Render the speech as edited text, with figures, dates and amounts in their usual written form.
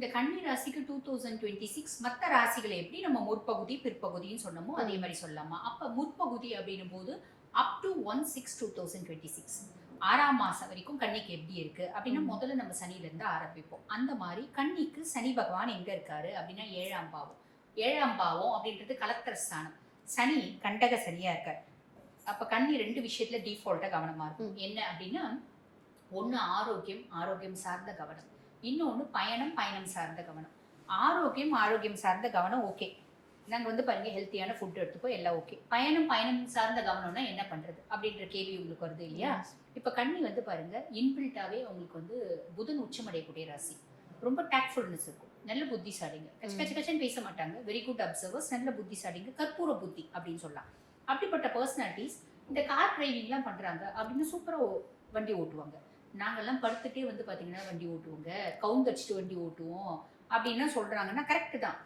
இந்த கன்னி ராசிக்கு 2026 மற்ற ராசிகளை எப்படி நம்ம முற்பகுதி பிற்பகுதின்னு சொன்னோமோ அதே மாதிரி சொல்லலாமா? அப்ப முற்பகுதி அப்படின்னும் போது அப் டு 1/6/2026 6ஆம் மாசம் வரைக்கும் கன்னிக்கு எப்படி இருக்கு அப்படின்னா முதல்ல நம்ம சனில இருந்து ஆரம்பிப்போம். அந்த மாதிரி கன்னிக்கு சனி பகவான் எங்க இருக்காரு அப்படின்னா 7ஆம் பாவம். 7ஆம் பாவம் அப்படின்றது கலத்திர ஸ்தானம். சனி கண்டக சனியா இருக்காரு. அப்ப கன்னி 2 விஷயத்துல டிஃபால்ட்டா கவனமா இருக்கும். என்ன அப்படின்னா ஒண்ணு ஆரோக்கியம் சார்ந்த கவனம், இன்னொன்னு பயணம் சார்ந்த கவனம். ஆரோக்கியம் சார்ந்த கவனம் ஓகே, நாங்க வந்து பாருங்க ஹெல்த்தியான ஃபுட் எடுத்துப்போம், எல்லாம் ஓகே. பயணம் சார்ந்த கவனம்னா என்ன பண்றது அப்படின்ற கேள்வி உங்களுக்கு வருது இல்லையா? இப்ப கன்னி வந்து பாருங்க இன்பில்ட்டாவே உங்களுக்கு வந்து புதன் உச்சமடையக்கூடிய ராசி. ரொம்ப டேக்ட்ஃபுல்னஸ் இருக்கும், நல்ல புத்திசாலிங்க, கச்சன்னு பேச மாட்டாங்க, வெரி குட் அப்சர்வர்ஸ், நல்ல புத்திசாலிங்க, கற்பூர புத்தி அப்படின்னு சொல்லலாம். அப்படிப்பட்ட பர்சனாலிட்டிஸ் இந்த கார் டிரைவிங்லாம் பண்றாங்க அப்படின்னு சூப்பரா வண்டி ஓட்டுவாங்க. நாங்கெல்லாம் படுத்துட்டே வந்து பாத்தீங்கன்னா வண்டி ஓட்டுவோங்க, கவுந்தடிச்சுட்டு வண்டி ஓட்டுவோம் அப்படின்னா சொல்றாங்கன்னா கரெக்ட் தான்.